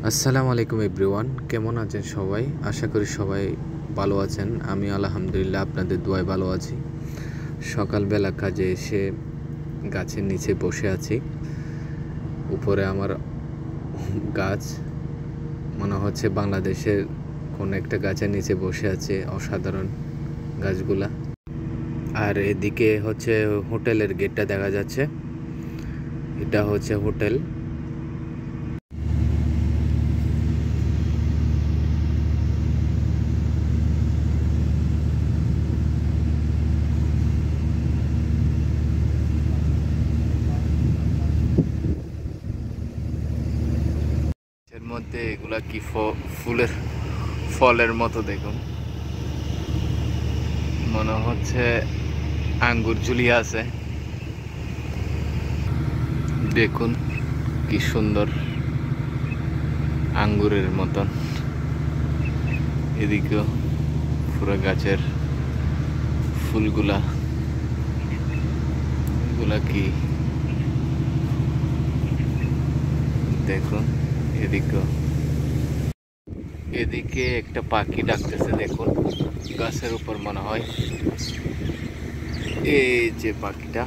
আসসালামু আলাইকুম এভরিওয়ান, কেমন আছেন সবাই? আশা করি সবাই ভালো আছেন। আমি আলহামদুলিল্লাহ আপনাদের দোয়ায় ভালো আছি। সকালবেলা কাজে এসে গাছের নিচে বসে আছি। উপরে আমার গাছ, মনে হচ্ছে বাংলাদেশের কোনো একটা গাছের নিচে বসে আছে, অসাধারণ গাছগুলা। আর এদিকে হচ্ছে হোটেলের গেটটা দেখা যাচ্ছে, এটা হচ্ছে হোটেল। এর মধ্যে এগুলা কি ফুলের ফলের মতো, দেখুন মনে হচ্ছে আঙ্গুর ঝুলিয়ে আছে। দেখুন কি সুন্দর, আঙ্গুরের মতন। এদিকেও পুরো গাছের ফুলগুলা, এগুলা কি দেখুন। এদিকে একটা পাখি ডাকতেছে, দেখুন গাছের উপর মনে হয়। এই যে পাখিটা,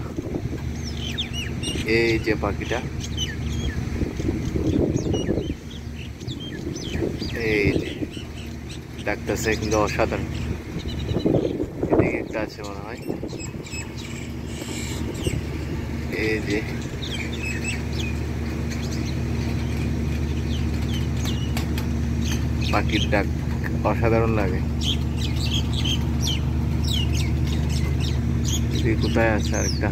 এই যে পাখিটা, এই যে ডাকতেছে, কিন্তু অসাধারণ। এদিকে একটা আছে মনে হয়, এই যে পাখির ডাক অসাধারণ লাগে। কোথায় আছে আরেকটা?